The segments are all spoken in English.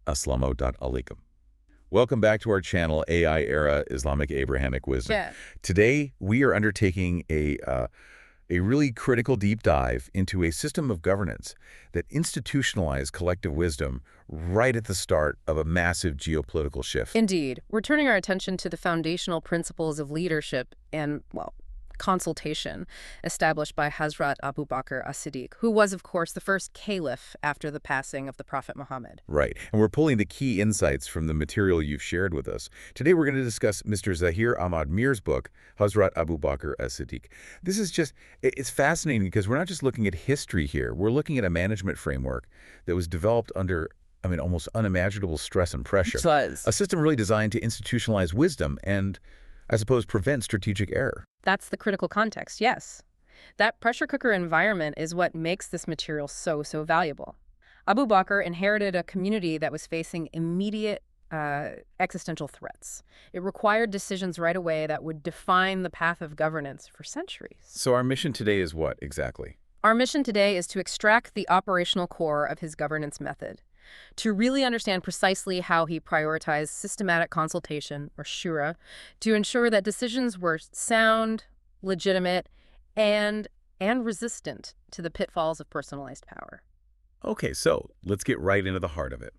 Assalamu alaikum. Welcome back to our channel, AI Era Islamic Abrahamic Wisdom. Yeah. Today, we are undertaking a really critical deep dive into a system of governance that institutionalized collective wisdom right at the start of a massive geopolitical shift. Indeed. We're turning our attention to the foundational principles of leadership and, well, consultation established by Hazrat Abu Bakr as-Ṣiddīq, who was, of course, the first caliph after the passing of the Prophet Muhammad. Right. And we're pulling the key insights from the material you've shared with us. Today, we're going to discuss Mr. Zahir Ahmad Mir's book, Hazrat Abu Bakr as-Ṣiddīq. This is just, it's fascinating because we're not just looking at history here. We're looking at a management framework that was developed under, almost unimaginable stress and pressure. It was. A system really designed to institutionalize wisdom and, I suppose, prevent strategic error. That's the critical context, yes. That pressure cooker environment is what makes this material so valuable. Abu Bakr inherited a community that was facing immediate existential threats. It required decisions right away that would define the path of governance for centuries. So our mission today is what, exactly? Our mission today is to extract the operational core of his governance method, to really understand precisely how he prioritized systematic consultation, or Shūrā, to ensure that decisions were sound, legitimate, and resistant to the pitfalls of personalized power. Okay, so let's get right into the heart of it.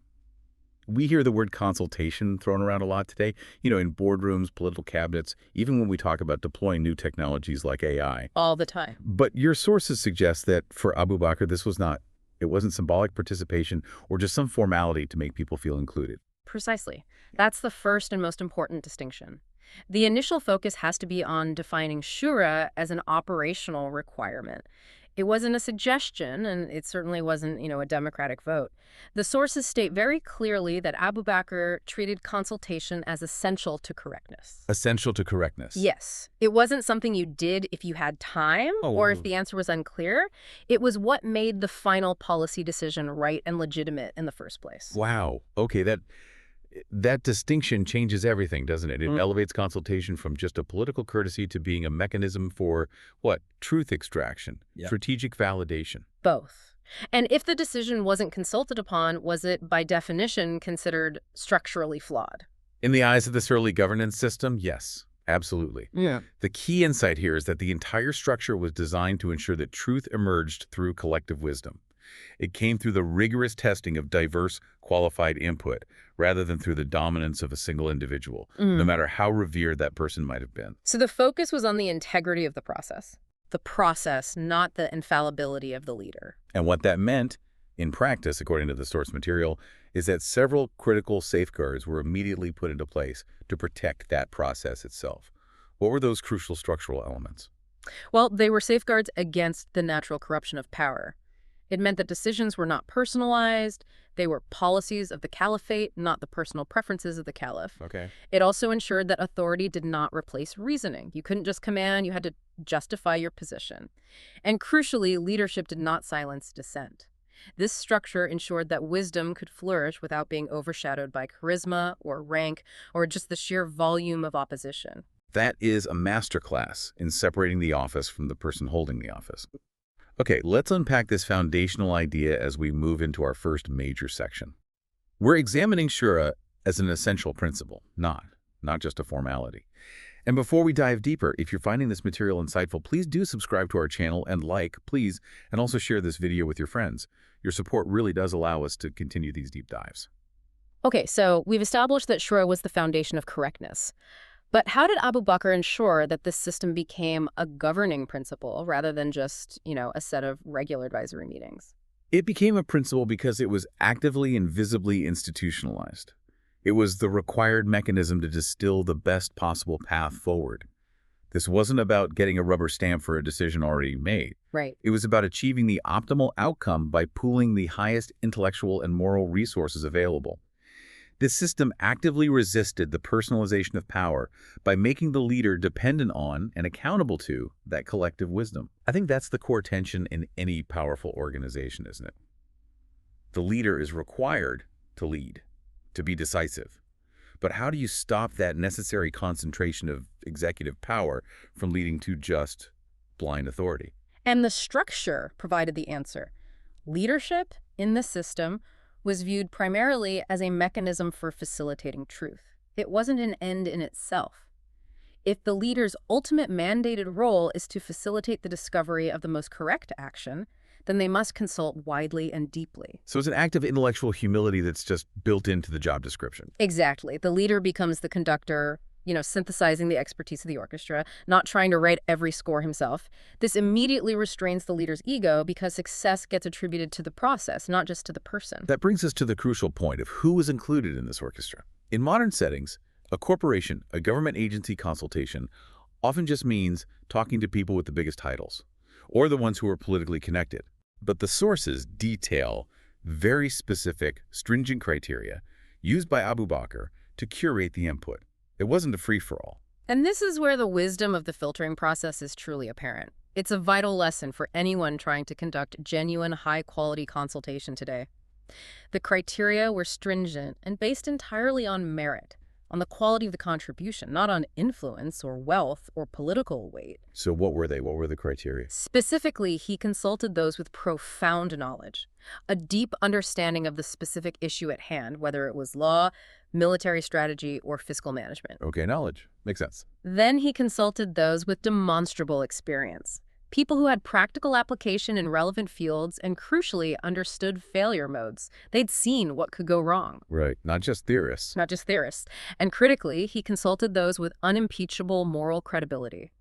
We hear the word consultation thrown around a lot today, in boardrooms, political cabinets, even when we talk about deploying new technologies like AI. All the time. But your sources suggest that for Abu Bakr, it wasn't symbolic participation or just some formality to make people feel included. Precisely. That's the first and most important distinction. The initial focus has to be on defining Shūrā as an operational requirement. It wasn't a suggestion, and it certainly wasn't, a democratic vote. The sources state very clearly that Abu Bakr treated consultation as essential to correctness. Essential to correctness? Yes. It wasn't something you did if you had time or if the answer was unclear. It was what made the final policy decision right and legitimate in the first place. Wow. Okay, that distinction changes everything, doesn't it? It elevates consultation from just a political courtesy to being a mechanism for, what? Truth extraction, strategic validation. Both. And if the decision wasn't consulted upon, was it, by definition, considered structurally flawed? In the eyes of this early governance system, yes, absolutely. Yeah. The key insight here is that the entire structure was designed to ensure that truth emerged through collective wisdom. It came through the rigorous testing of diverse, qualified input, rather than through the dominance of a single individual, no matter how revered that person might have been. So the focus was on the integrity of the process. The process, not the infallibility of the leader. And what that meant, in practice, according to the source material, is that several critical safeguards were immediately put into place to protect that process itself. What were those crucial structural elements? Well, they were safeguards against the natural corruption of power. It meant that decisions were not personalized. They were policies of the caliphate, not the personal preferences of the caliph. Okay. It also ensured that authority did not replace reasoning. You couldn't just command, you had to justify your position. And crucially, leadership did not silence dissent. This structure ensured that wisdom could flourish without being overshadowed by charisma or rank or just the sheer volume of opposition. That is a masterclass in separating the office from the person holding the office. Okay, let's unpack this foundational idea as we move into our first major section. We're examining Shūrā as an essential principle, not just a formality. And before we dive deeper, if you're finding this material insightful, please do subscribe to our channel and please, and also share this video with your friends. Your support really does allow us to continue these deep dives. Okay, so we've established that Shūrā was the foundation of correctness. But how did Abu Bakr ensure that this system became a governing principle rather than just, a set of regular advisory meetings? It became a principle because it was actively and visibly institutionalized. It was the required mechanism to distill the best possible path forward. This wasn't about getting a rubber stamp for a decision already made. Right. It was about achieving the optimal outcome by pooling the highest intellectual and moral resources available. This system actively resisted the personalization of power by making the leader dependent on and accountable to that collective wisdom. I think that's the core tension in any powerful organization, isn't it? The leader is required to lead, to be decisive. But how do you stop that necessary concentration of executive power from leading to just blind authority? And the structure provided the answer. Leadership in the system was viewed primarily as a mechanism for facilitating truth. It wasn't an end in itself. If the leader's ultimate mandated role is to facilitate the discovery of the most correct action, then they must consult widely and deeply. So it's an act of intellectual humility that's just built into the job description. Exactly. The leader becomes the conductor, synthesizing the expertise of the orchestra, not trying to write every score himself. This immediately restrains the leader's ego because success gets attributed to the process, not just to the person. That brings us to the crucial point of who is included in this orchestra. In modern settings, a corporation, a government agency consultation often just means talking to people with the biggest titles, or the ones who are politically connected. But the sources detail very specific, stringent criteria used by Abu Bakr to curate the input. It wasn't a free-for-all. And this is where the wisdom of the filtering process is truly apparent. It's a vital lesson for anyone trying to conduct genuine, high-quality consultation today. The criteria were stringent and based entirely on merit, on the quality of the contribution, not on influence or wealth or political weight. So what were they? What were the criteria? Specifically, he consulted those with profound knowledge, a deep understanding of the specific issue at hand, whether it was law, military strategy, or fiscal management. Okay, knowledge. Makes sense. Then he consulted those with demonstrable experience, people who had practical application in relevant fields and, crucially, understood failure modes. They'd seen what could go wrong. Right, not just theorists. Not just theorists. And critically, he consulted those with unimpeachable moral credibility.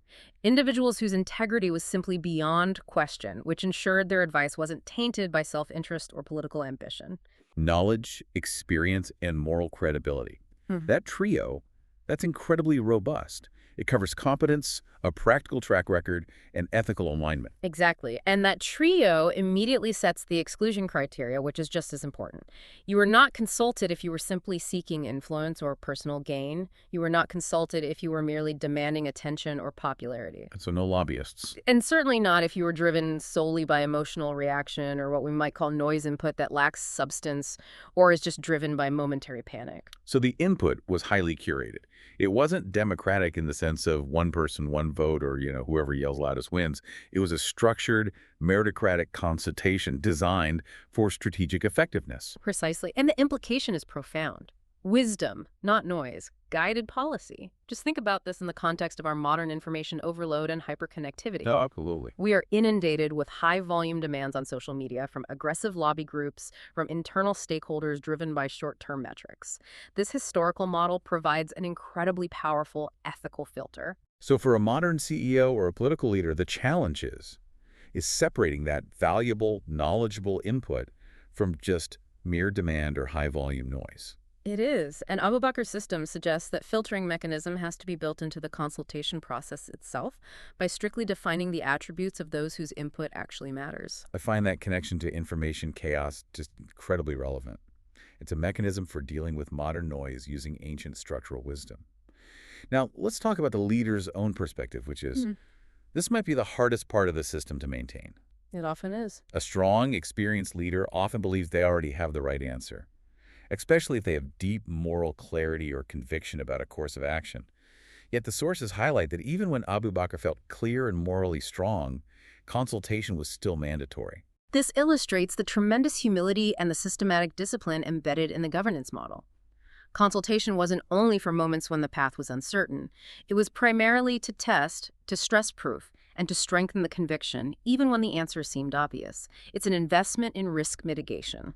Individuals whose integrity was simply beyond question, which ensured their advice wasn't tainted by self-interest or political ambition. Knowledge, experience, and moral credibility. That trio, that's incredibly robust. It covers competence, a practical track record, and ethical alignment. Exactly. And that trio immediately sets the exclusion criteria, which is just as important. You were not consulted if you were simply seeking influence or personal gain. You were not consulted if you were merely demanding attention or popularity. And so no lobbyists. And certainly not if you were driven solely by emotional reaction or what we might call noise input that lacks substance or is just driven by momentary panic. So the input was highly curated. It wasn't democratic in the sense of one person, one vote, or whoever yells loudest wins. It was a structured, meritocratic consultation designed for strategic effectiveness. Precisely. And the implication is profound. Wisdom, not noise. Guided policy. Just think about this in the context of our modern information overload and hyperconnectivity. Oh, absolutely. We are inundated with high-volume demands on social media from aggressive lobby groups, from internal stakeholders driven by short-term metrics. This historical model provides an incredibly powerful ethical filter. So for a modern CEO or a political leader, the challenge is separating that valuable, knowledgeable input from just mere demand or high-volume noise. It is, and Abu Bakr's system suggests that filtering mechanism has to be built into the consultation process itself by strictly defining the attributes of those whose input actually matters. I find that connection to information chaos just incredibly relevant. It's a mechanism for dealing with modern noise using ancient structural wisdom. Now, let's talk about the leader's own perspective, which is this might be the hardest part of the system to maintain. It often is. A strong, experienced leader often believes they already have the right answer, especially if they have deep moral clarity or conviction about a course of action. Yet the sources highlight that even when Abu Bakr felt clear and morally strong, consultation was still mandatory. This illustrates the tremendous humility and the systematic discipline embedded in the governance model. Consultation wasn't only for moments when the path was uncertain. It was primarily to test, to stress proof, and to strengthen the conviction, even when the answer seemed obvious. It's an investment in risk mitigation.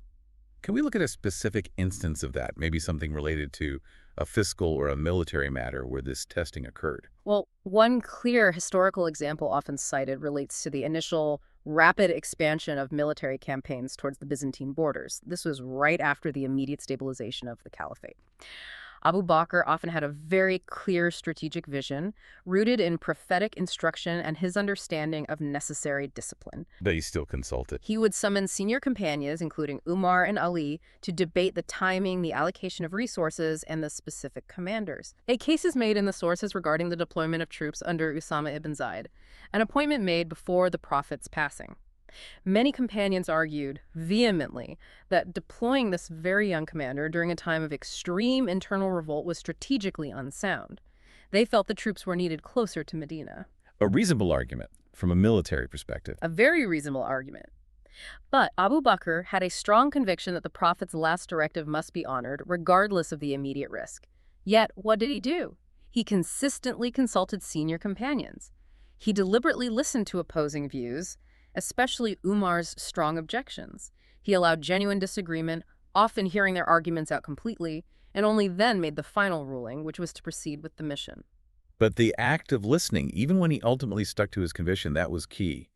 Can we look at a specific instance of that, maybe something related to a fiscal or a military matter where this testing occurred? Well, one clear historical example often cited relates to the initial rapid expansion of military campaigns towards the Byzantine borders. This was right after the immediate stabilization of the caliphate. Abu Bakr often had a very clear strategic vision, rooted in prophetic instruction and his understanding of necessary discipline. But he still consulted. He would summon senior companions, including Umar and Ali, to debate the timing, the allocation of resources, and the specific commanders. A case is made in the sources regarding the deployment of troops under Usama ibn Zayd, an appointment made before the Prophet's passing. Many companions argued vehemently that deploying this very young commander during a time of extreme internal revolt was strategically unsound. They felt the troops were needed closer to Medina. A reasonable argument from a military perspective. A very reasonable argument. But Abu Bakr had a strong conviction that the Prophet's last directive must be honored, regardless of the immediate risk. Yet, what did he do? He consistently consulted senior companions. He deliberately listened to opposing views, especially Umar's strong objections. He allowed genuine disagreement, often hearing their arguments out completely, and only then made the final ruling, which was to proceed with the mission. But the act of listening, even when he ultimately stuck to his conviction, that was key.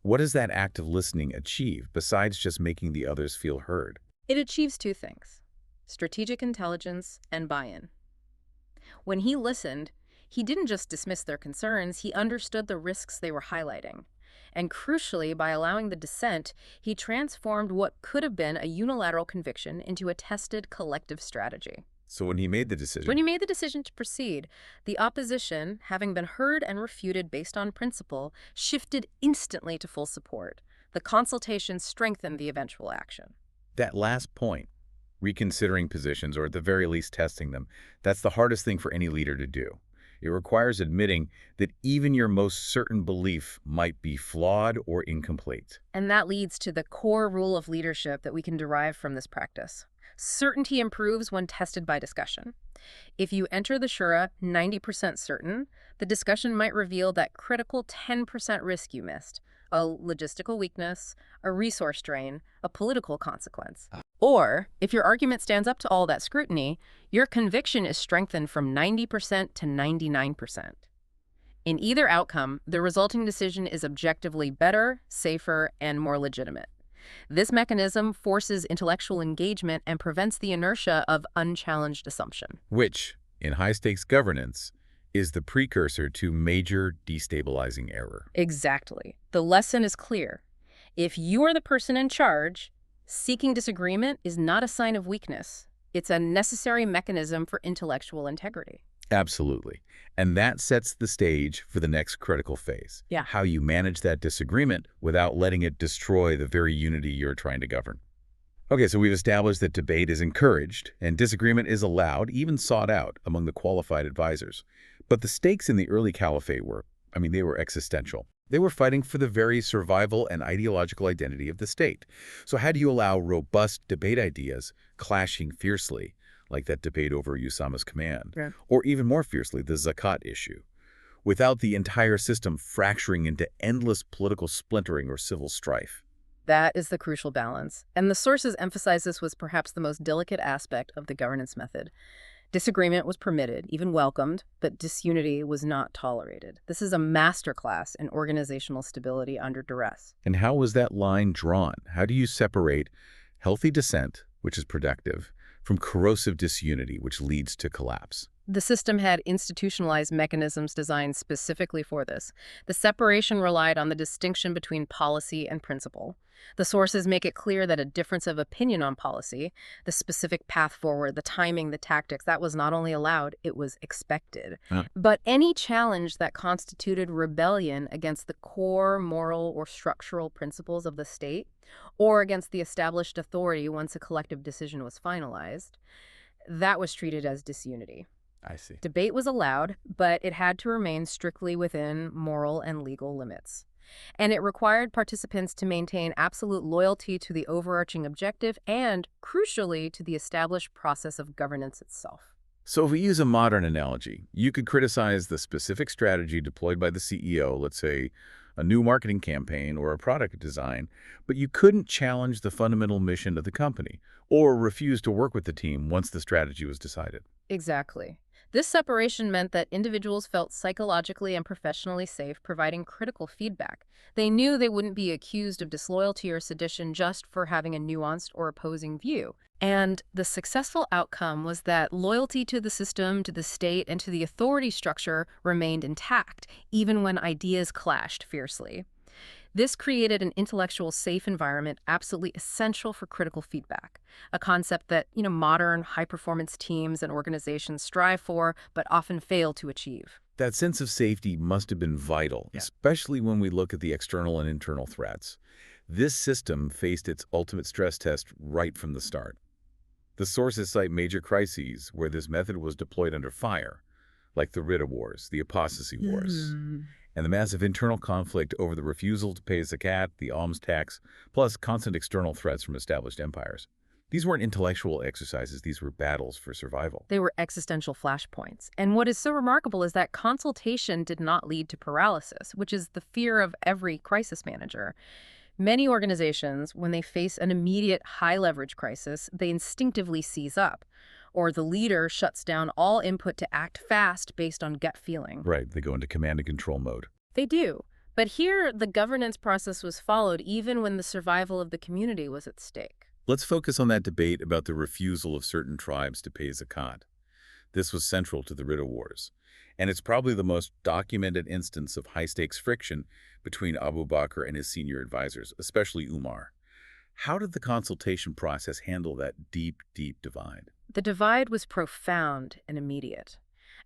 What does that act of listening achieve, besides just making the others feel heard? It achieves two things: strategic intelligence and buy-in. When he listened, he didn't just dismiss their concerns, he understood the risks they were highlighting. And crucially, by allowing the dissent, he transformed what could have been a unilateral conviction into a tested collective strategy. So when he made the decision... When he made the decision to proceed, the opposition, having been heard and refuted based on principle, shifted instantly to full support. The consultation strengthened the eventual action. That last point, reconsidering positions, or at the very least testing them, that's the hardest thing for any leader to do. It requires admitting that even your most certain belief might be flawed or incomplete. And that leads to the core rule of leadership that we can derive from this practice. Certainty improves when tested by discussion. If you enter the Shūrā 90% certain, the discussion might reveal that critical 10% risk you missed, a logistical weakness, a resource drain, a political consequence. Or, if your argument stands up to all that scrutiny, your conviction is strengthened from 90% to 99%. In either outcome, the resulting decision is objectively better, safer, and more legitimate. This mechanism forces intellectual engagement and prevents the inertia of unchallenged assumption. Which, in high-stakes governance, is the precursor to major destabilizing error. Exactly. The lesson is clear. If you are the person in charge, seeking disagreement is not a sign of weakness. It's a necessary mechanism for intellectual integrity. Absolutely. And that sets the stage for the next critical phase. Yeah. How you manage that disagreement without letting it destroy the very unity you're trying to govern. Okay, so we've established that debate is encouraged and disagreement is allowed, even sought out, among the qualified advisors. But the stakes in the early caliphate they were existential. They were fighting for the very survival and ideological identity of the state. So how do you allow robust debate ideas clashing fiercely, like that debate over Usama's command, or even more fiercely, the zakat issue, without the entire system fracturing into endless political splintering or civil strife? That is the crucial balance. And the sources emphasize this was perhaps the most delicate aspect of the governance method. Disagreement was permitted, even welcomed, but disunity was not tolerated. This is a masterclass in organizational stability under duress. And how was that line drawn? How do you separate healthy dissent, which is productive, from corrosive disunity, which leads to collapse? The system had institutionalized mechanisms designed specifically for this. The separation relied on the distinction between policy and principle. The sources make it clear that a difference of opinion on policy, the specific path forward, the timing, the tactics, that was not only allowed, it was expected. But any challenge that constituted rebellion against the core moral or structural principles of the state, or against the established authority once a collective decision was finalized, that was treated as disunity. I see. Debate was allowed, but it had to remain strictly within moral and legal limits. And it required participants to maintain absolute loyalty to the overarching objective and, crucially, to the established process of governance itself. So if we use a modern analogy, you could criticize the specific strategy deployed by the CEO, let's say a new marketing campaign or a product design, but you couldn't challenge the fundamental mission of the company or refuse to work with the team once the strategy was decided. Exactly. This separation meant that individuals felt psychologically and professionally safe providing critical feedback. They knew they wouldn't be accused of disloyalty or sedition just for having a nuanced or opposing view. And the successful outcome was that loyalty to the system, to the state, and to the authority structure remained intact, even when ideas clashed fiercely. This created an intellectual safe environment absolutely essential for critical feedback, a concept that, modern high-performance teams and organizations strive for but often fail to achieve. That sense of safety must have been vital, especially when we look at the external and internal threats. This system faced its ultimate stress test right from the start. The sources cite major crises where this method was deployed under fire, like the Ridda Wars, the Apostasy Wars. and the massive internal conflict over the refusal to pay zakat, the alms tax, plus constant external threats from established empires. These weren't intellectual exercises, these were battles for survival. They were existential flashpoints. And what is so remarkable is that consultation did not lead to paralysis, which is the fear of every crisis manager. Many organizations, when they face an immediate high-leverage crisis, they instinctively seize up, or the leader shuts down all input to act fast based on gut feeling. Right, they go into command and control mode. They do. But here, the governance process was followed even when the survival of the community was at stake. Let's focus on that debate about the refusal of certain tribes to pay zakat. This was central to the Ridda Wars, and it's probably the most documented instance of high-stakes friction between Abu Bakr and his senior advisors, especially Umar. How did the consultation process handle that deep, deep divide? The divide was profound and immediate.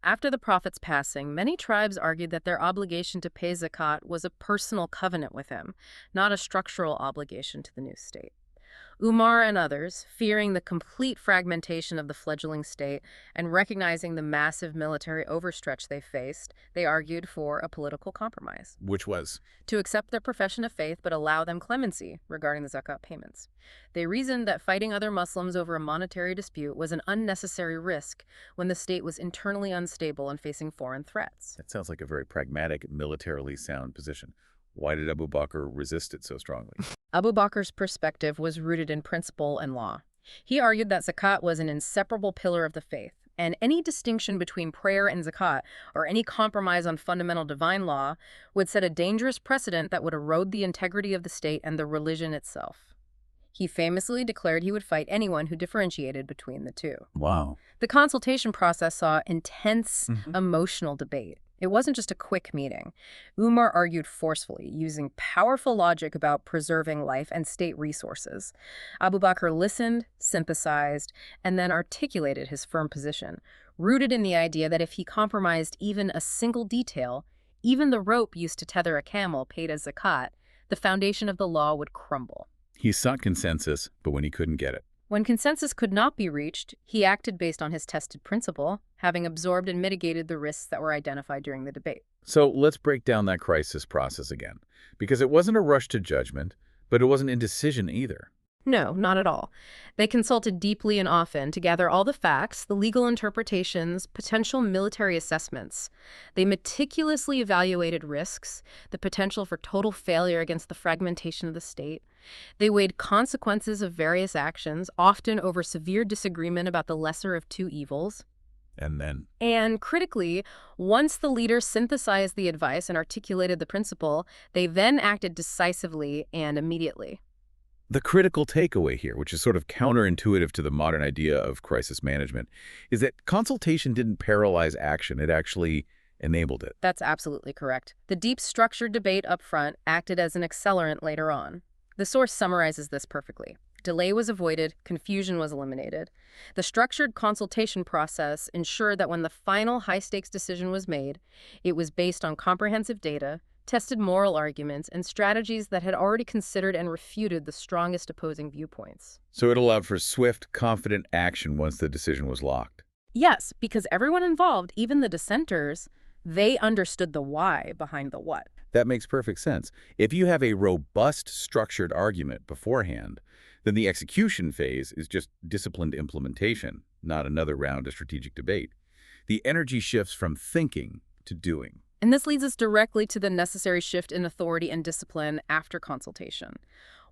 After the Prophet's passing, many tribes argued that their obligation to pay zakat was a personal covenant with him, not a structural obligation to the new state. Umar and others, fearing the complete fragmentation of the fledgling state and recognizing the massive military overstretch they faced, they argued for a political compromise. Which was? To accept their profession of faith but allow them clemency regarding the zakat payments. They reasoned that fighting other Muslims over a monetary dispute was an unnecessary risk when the state was internally unstable and facing foreign threats. That sounds like a very pragmatic, militarily sound position. Why did Abu Bakr resist it so strongly? Abu Bakr's perspective was rooted in principle and law. He argued that zakat was an inseparable pillar of the faith, and any distinction between prayer and zakat, or any compromise on fundamental divine law, would set a dangerous precedent that would erode the integrity of the state and the religion itself. He famously declared he would fight anyone who differentiated between the two. Wow. The consultation process saw intense emotional debate. It wasn't just a quick meeting. Umar argued forcefully, using powerful logic about preserving life and state resources. Abu Bakr listened, sympathized, and then articulated his firm position, rooted in the idea that if he compromised even a single detail, even the rope used to tether a camel paid as zakat, the foundation of the law would crumble. He sought consensus, but when he couldn't get it. When consensus could not be reached, he acted based on his tested principle, having absorbed and mitigated the risks that were identified during the debate. So let's break down that crisis process again, because it wasn't a rush to judgment, but it wasn't indecision either. No, not at all. They consulted deeply and often to gather all the facts, the legal interpretations, potential military assessments. They meticulously evaluated risks, the potential for total failure against the fragmentation of the state. They weighed consequences of various actions, often over severe disagreement about the lesser of two evils. And critically, once the leader synthesized the advice and articulated the principle, they then acted decisively and immediately. The critical takeaway here, which is sort of counterintuitive to the modern idea of crisis management, is that consultation didn't paralyze action, it actually enabled it. That's absolutely correct. The deep structured debate up front acted as an accelerant later on. The source summarizes this perfectly. Delay was avoided, confusion was eliminated. The structured consultation process ensured that when the final high-stakes decision was made, it was based on comprehensive data, tested moral arguments, and strategies that had already considered and refuted the strongest opposing viewpoints. So it allowed for swift, confident action once the decision was locked. Yes, because everyone involved, even the dissenters, they understood the why behind the what. That makes perfect sense. If you have a robust, structured argument beforehand, then the execution phase is just disciplined implementation, not another round of strategic debate. The energy shifts from thinking to doing. And this leads us directly to the necessary shift in authority and discipline after consultation.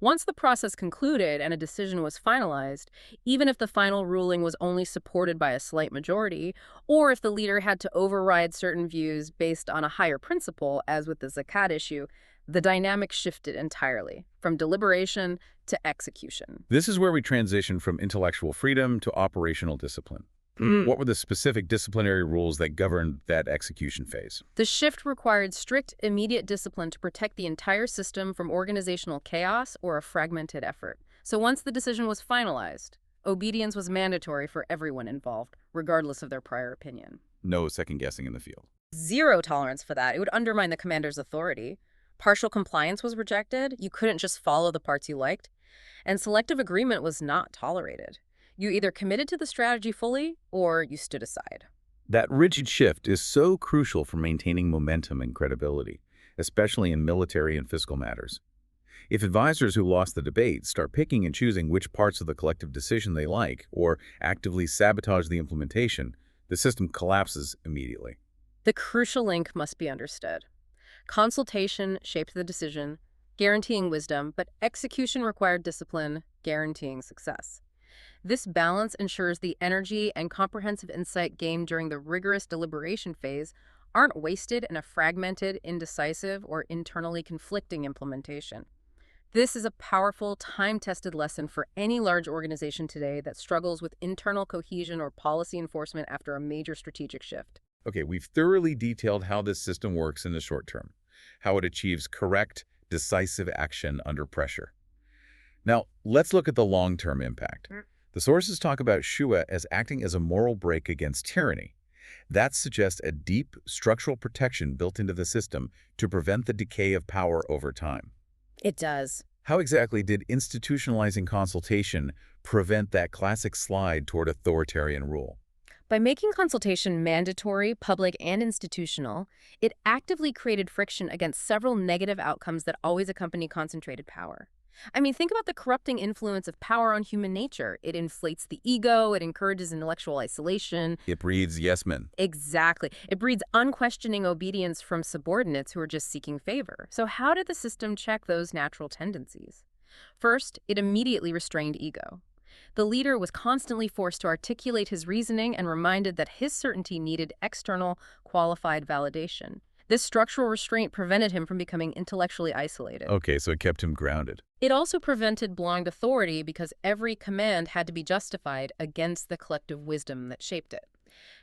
Once the process concluded and a decision was finalized, even if the final ruling was only supported by a slight majority, or if the leader had to override certain views based on a higher principle, as with the zakat issue, the dynamic shifted entirely, from deliberation to execution. This is where we transition from intellectual freedom to operational discipline. What were the specific disciplinary rules that governed that execution phase? The shift required strict, immediate discipline to protect the entire system from organizational chaos or a fragmented effort. So once the decision was finalized, obedience was mandatory for everyone involved, regardless of their prior opinion. No second-guessing in the field. Zero tolerance for that. It would undermine the commander's authority. Partial compliance was rejected. You couldn't just follow the parts you liked. And selective agreement was not tolerated. You either committed to the strategy fully, or you stood aside. That rigid shift is so crucial for maintaining momentum and credibility. especially in military and fiscal matters. If advisors who lost the debate start picking and choosing which parts of the collective decision they like or actively sabotage the implementation, the system collapses immediately. The crucial link must be understood. Consultation shaped the decision, guaranteeing wisdom, but execution required discipline, guaranteeing success. This balance ensures the energy and comprehensive insight gained during the rigorous deliberation phase aren't wasted in a fragmented, indecisive, or internally conflicting implementation. This is a powerful, time-tested lesson for any large organization today that struggles with internal cohesion or policy enforcement after a major strategic shift. Okay, we've thoroughly detailed how this system works in the short term, how it achieves correct, decisive action under pressure. Now, let's look at the long-term impact. The sources talk about Shūrā as acting as a moral brake against tyranny. That suggests a deep structural protection built into the system to prevent the decay of power over time. It does. How exactly did institutionalizing consultation prevent that classic slide toward authoritarian rule? By making consultation mandatory, public, and institutional, it actively created friction against several negative outcomes that always accompany concentrated power. I mean, think about the corrupting influence of power on human nature. It inflates the ego, it encourages intellectual isolation. It breeds yes men. Exactly. It breeds unquestioning obedience from subordinates who are just seeking favor. So how did the system check those natural tendencies? First, it immediately restrained ego. The leader was constantly forced to articulate his reasoning and reminded that his certainty needed external, qualified validation. This structural restraint prevented him from becoming intellectually isolated. Okay, so it kept him grounded. It also prevented blind authority because every command had to be justified against the collective wisdom that shaped it.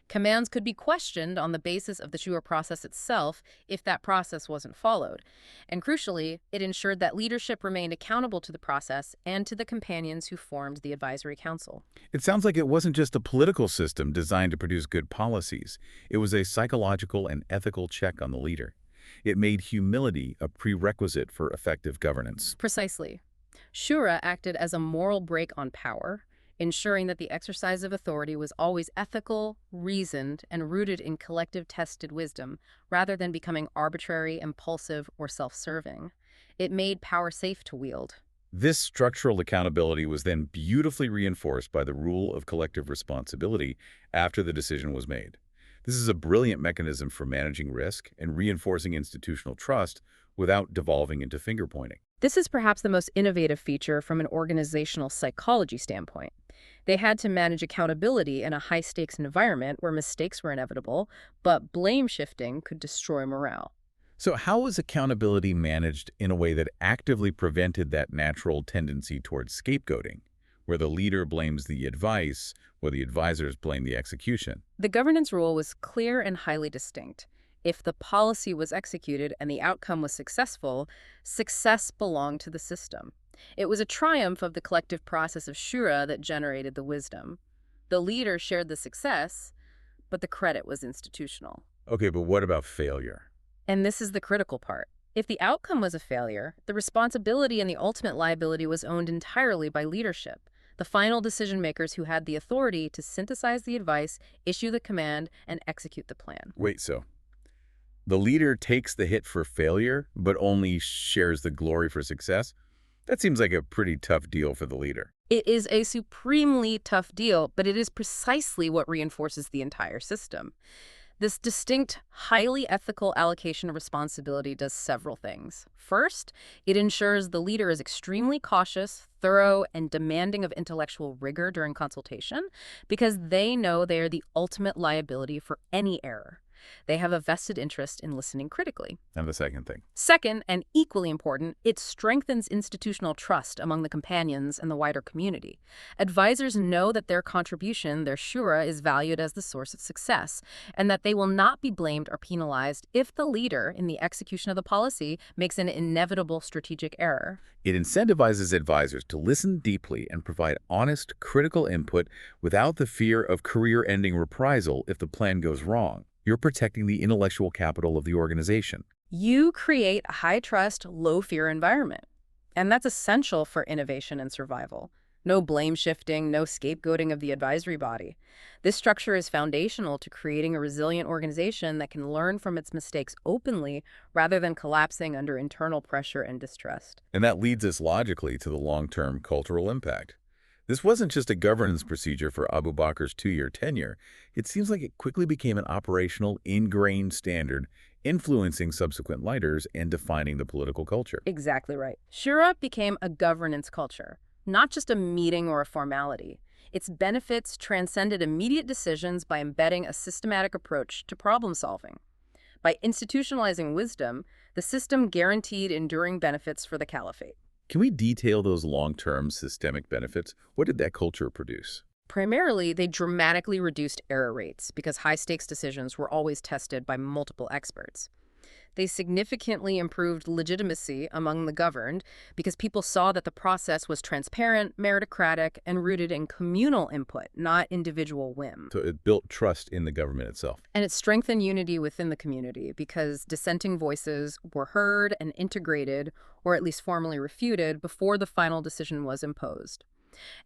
Commands could be questioned on the basis of the Shūrā process itself if that process wasn't followed. And crucially, it ensured that leadership remained accountable to the process and to the companions who formed the advisory council. It sounds like it wasn't just a political system designed to produce good policies. It was a psychological and ethical check on the leader. It made humility a prerequisite for effective governance. Precisely. Shūrā acted as a moral brake on power, ensuring that the exercise of authority was always ethical, reasoned, and rooted in collective tested wisdom, rather than becoming arbitrary, impulsive, or self-serving. It made power safe to wield. This structural accountability was then beautifully reinforced by the rule of collective responsibility after the decision was made. This is a brilliant mechanism for managing risk and reinforcing institutional trust without devolving into finger-pointing. This is perhaps the most innovative feature from an organizational psychology standpoint. They had to manage accountability in a high-stakes environment where mistakes were inevitable, but blame shifting could destroy morale. So how was accountability managed in a way that actively prevented that natural tendency towards scapegoating, where the leader blames the advice, or the advisors blame the execution? The governance rule was clear and highly distinct. If the policy was executed and the outcome was successful, success belonged to the system. It was a triumph of the collective process of Shūrā that generated the wisdom. The leader shared the success, but the credit was institutional. Okay, but what about failure? And this is the critical part. If the outcome was a failure, the responsibility and the ultimate liability was owned entirely by leadership, the final decision makers who had the authority to synthesize the advice, issue the command, and execute the plan. Wait, so the leader takes the hit for failure, but only shares the glory for success? That seems like a pretty tough deal for the leader. It is a supremely tough deal, but it is precisely what reinforces the entire system. This distinct, highly ethical allocation of responsibility does several things. First, it ensures the leader is extremely cautious, thorough, and demanding of intellectual rigor during consultation because they know they are the ultimate liability for any error. They have a vested interest in listening critically. And the second thing. Second, and equally important, it strengthens institutional trust among the companions and the wider community. Advisors know that their contribution, their Shūrā, is valued as the source of success, and that they will not be blamed or penalized if the leader, in the execution of the policy, makes an inevitable strategic error. It incentivizes advisors to listen deeply and provide honest, critical input without the fear of career-ending reprisal if the plan goes wrong. You're protecting the intellectual capital of the organization. You create a high-trust, low-fear environment. And that's essential for innovation and survival. No blame shifting, no scapegoating of the advisory body. This structure is foundational to creating a resilient organization that can learn from its mistakes openly rather than collapsing under internal pressure and distrust. And that leads us logically to the long-term cultural impact. This wasn't just a governance procedure for Abu Bakr's 2-year tenure. It seems like it quickly became an operational, ingrained standard, influencing subsequent leaders and defining the political culture. Exactly right. Shūrā became a governance culture, not just a meeting or a formality. Its benefits transcended immediate decisions by embedding a systematic approach to problem solving. By institutionalizing wisdom, the system guaranteed enduring benefits for the caliphate. Can we detail those long-term systemic benefits? What did that culture produce? Primarily, they dramatically reduced error rates because high-stakes decisions were always tested by multiple experts. They significantly improved legitimacy among the governed because people saw that the process was transparent, meritocratic, and rooted in communal input, not individual whim. So it built trust in the government itself. And it strengthened unity within the community because dissenting voices were heard and integrated, or at least formally refuted, before the final decision was imposed.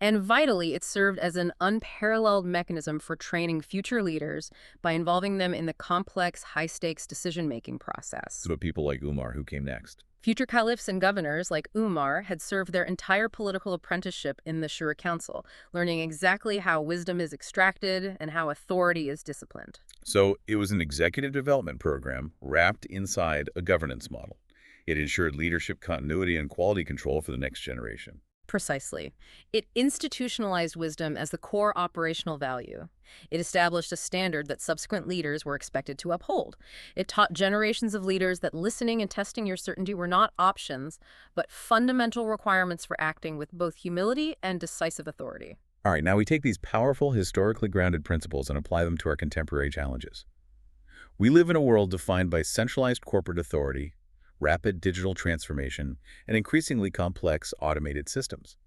And vitally, it served as an unparalleled mechanism for training future leaders by involving them in the complex, high-stakes decision-making process. So people like Umar, who came next. Future caliphs and governors like Umar had served their entire political apprenticeship in the Shūrā Council, learning exactly how wisdom is extracted and how authority is disciplined. So it was an executive development program wrapped inside a governance model. It ensured leadership continuity and quality control for the next generation. Precisely. It institutionalized wisdom as the core operational value. It established a standard that subsequent leaders were expected to uphold. It taught generations of leaders that listening and testing your certainty were not options, but fundamental requirements for acting with both humility and decisive authority. All right, now we take these powerful, historically grounded principles and apply them to our contemporary challenges. We live in a world defined by centralized corporate authority, rapid digital transformation, and increasingly complex automated systems.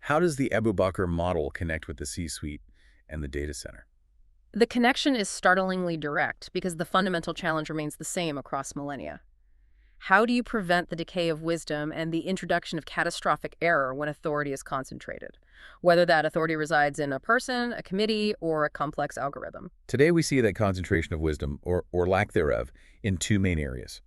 How does the Abu Bakr model connect with the C-suite and the data center? The connection is startlingly direct because the fundamental challenge remains the same across millennia. How do you prevent the decay of wisdom and the introduction of catastrophic error when authority is concentrated, whether that authority resides in a person, a committee, or a complex algorithm? Today we see that concentration of wisdom, or lack thereof, in two main areas.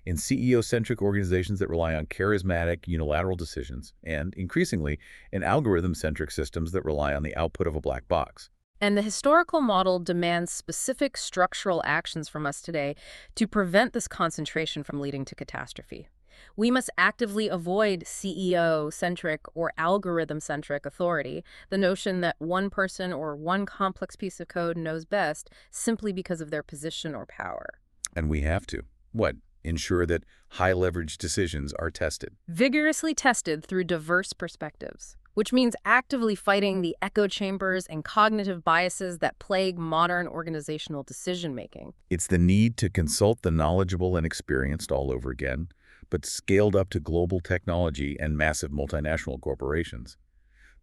In CEO-centric organizations that rely on charismatic, unilateral decisions, and, increasingly, in algorithm-centric systems that rely on the output of a black box. And the historical model demands specific structural actions from us today to prevent this concentration from leading to catastrophe. We must actively avoid CEO-centric or algorithm-centric authority, the notion that one person or one complex piece of code knows best simply because of their position or power. And we have to. What? Ensure that high-leverage decisions are tested. Vigorously tested through diverse perspectives, which means actively fighting the echo chambers and cognitive biases that plague modern organizational decision-making. It's the need to consult the knowledgeable and experienced all over again, but scaled up to global technology and massive multinational corporations.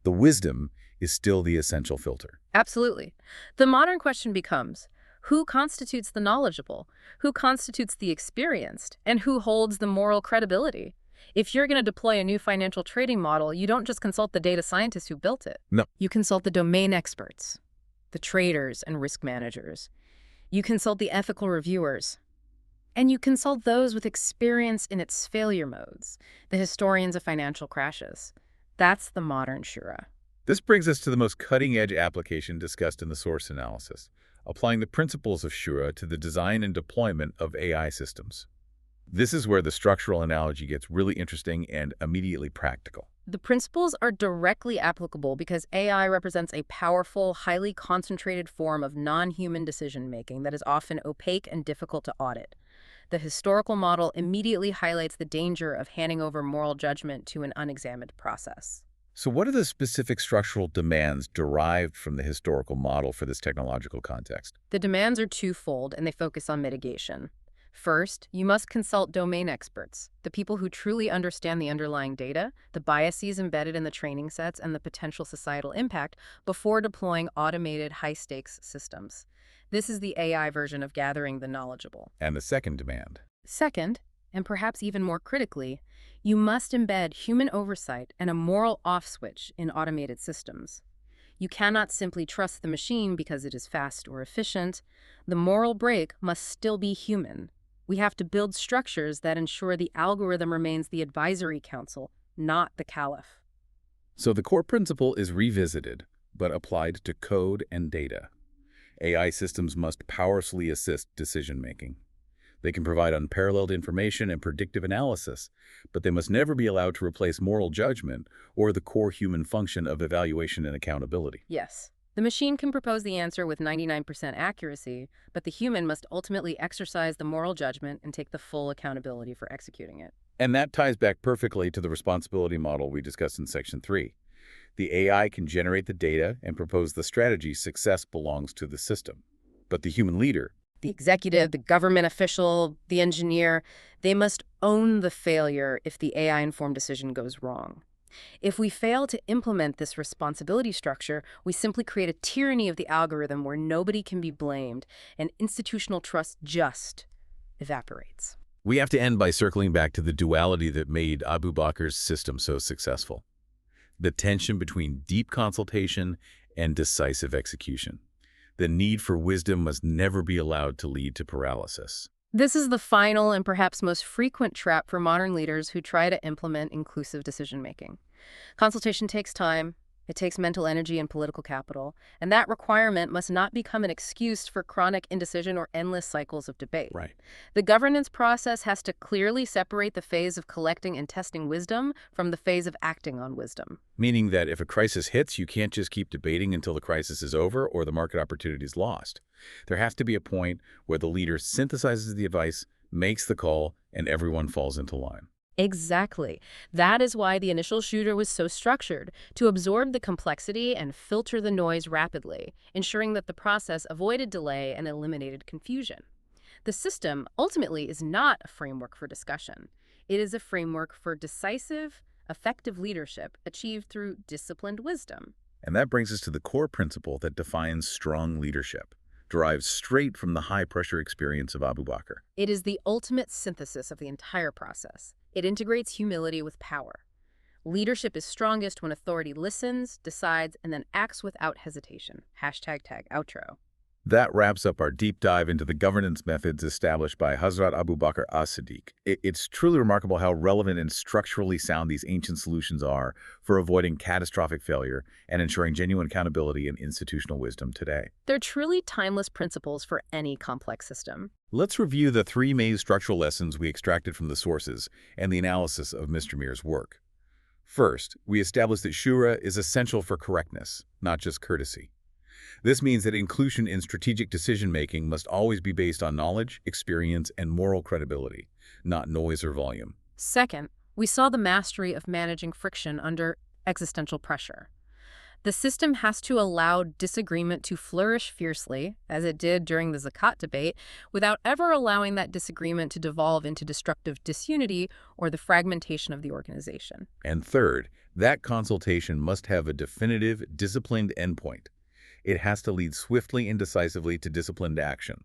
The wisdom is still the essential filter. Absolutely. The modern question becomes, who constitutes the knowledgeable? Who constitutes the experienced? And who holds the moral credibility? If you're going to deploy a new financial trading model, you don't just consult the data scientists who built it. No. You consult the domain experts, the traders and risk managers. You consult the ethical reviewers. And you consult those with experience in its failure modes, the historians of financial crashes. That's the modern Shūrā. This brings us to the most cutting-edge application discussed in the source analysis, applying the principles of Shūrā to the design and deployment of AI systems. This is where the structural analogy gets really interesting and immediately practical. The principles are directly applicable because AI represents a powerful, highly concentrated form of non-human decision-making that is often opaque and difficult to audit. The historical model immediately highlights the danger of handing over moral judgment to an unexamined process. So what are the specific structural demands derived from the historical model for this technological context? The demands are twofold, and they focus on mitigation. First, you must consult domain experts, the people who truly understand the underlying data, the biases embedded in the training sets, and the potential societal impact before deploying automated high-stakes systems. This is the AI version of gathering the knowledgeable. And the second demand? Second, And perhaps even more critically, you must embed human oversight and a moral off switch in automated systems. You cannot simply trust the machine because it is fast or efficient. The moral brake must still be human. We have to build structures that ensure the algorithm remains the advisory council, not the caliph. So the core principle is revisited, but applied to code and data. AI systems must powerfully assist decision-making. They can provide unparalleled information and predictive analysis, but they must never be allowed to replace moral judgment or the core human function of evaluation and accountability. Yes. The machine can propose the answer with 99% accuracy, but the human must ultimately exercise the moral judgment and take the full accountability for executing it. And that ties back perfectly to the responsibility model we discussed in Section 3. The AI can generate the data and propose the strategy. Success belongs to the system. But the human leader, The executive, the government official, the engineer, they must own the failure if the AI-informed decision goes wrong. If we fail to implement this responsibility structure, we simply create a tyranny of the algorithm where nobody can be blamed, and institutional trust just evaporates. we have to end by circling back to the duality that made Abu Bakr's system so successful. The tension between deep consultation and decisive execution. The need for wisdom must never be allowed to lead to paralysis. This is the final and perhaps most frequent trap for modern leaders who try to implement inclusive decision-making. Consultation takes time, it takes mental energy and political capital, and that requirement must not become an excuse for chronic indecision or endless cycles of debate. Right. The governance process has to clearly separate the phase of collecting and testing wisdom from the phase of acting on wisdom. Meaning that if a crisis hits, you can't just keep debating until the crisis is over or the market opportunity is lost. There has to be a point where the leader synthesizes the advice, makes the call, and everyone falls into line. Exactly. That is why the initial Shūrā was so structured, to absorb the complexity and filter the noise rapidly, ensuring that the process avoided delay and eliminated confusion. The system ultimately is not a framework for discussion. It is a framework for decisive, effective leadership achieved through disciplined wisdom. And that brings us to the core principle that defines strong leadership, derives straight from the high-pressure experience of Abu Bakr. It is the ultimate synthesis of the entire process. It integrates humility with power. Leadership is strongest when authority listens, decides, and then acts without hesitation. #outro. That wraps up our deep dive into the governance methods established by Hazrat Abu Bakr as-Ṣiddīq. It's truly remarkable how relevant and structurally sound these ancient solutions are for avoiding catastrophic failure and ensuring genuine accountability and institutional wisdom today. They're truly timeless principles for any complex system. Let's review the three main structural lessons we extracted from the sources and the analysis of Mr. Mir's work. First, we established that Shūrā is essential for correctness, not just courtesy. This means that inclusion in strategic decision-making must always be based on knowledge, experience, and moral credibility, not noise or volume. Second, we saw the mastery of managing friction under existential pressure. The system has to allow disagreement to flourish fiercely, as it did during the Zakat debate, without ever allowing that disagreement to devolve into destructive disunity or the fragmentation of the organization. And third, that consultation must have a definitive, disciplined endpoint. It has to lead swiftly and decisively to disciplined action.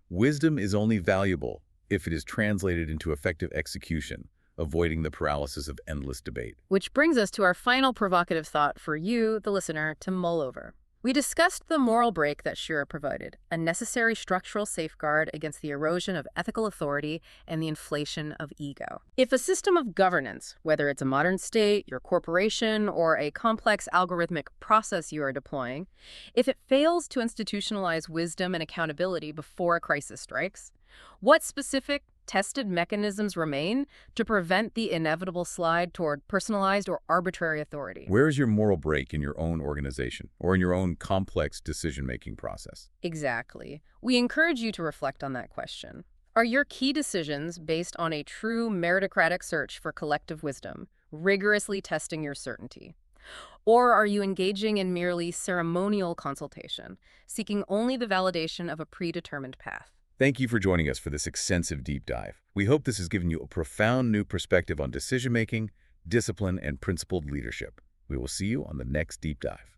Wisdom is only valuable if it is translated into effective execution, avoiding the paralysis of endless debate. Which brings us to our final provocative thought for you, the listener, to mull over. We discussed the moral break that Shūrā provided, a necessary structural safeguard against the erosion of ethical authority and the inflation of ego. If a system of governance, whether it's a modern state, your corporation, or a complex algorithmic process you are deploying, if it fails to institutionalize wisdom and accountability before a crisis strikes, what specific tested mechanisms remain to prevent the inevitable slide toward personalized or arbitrary authority? Where is your moral break in your own organization or in your own complex decision-making process? Exactly. We encourage you to reflect on that question. Are your key decisions based on a true meritocratic search for collective wisdom, rigorously testing your certainty? Or are you engaging in merely ceremonial consultation, seeking only the validation of a predetermined path? Thank you for joining us for this extensive deep dive. We hope this has given you a profound new perspective on decision-making, discipline, and principled leadership. We will see you on the next deep dive.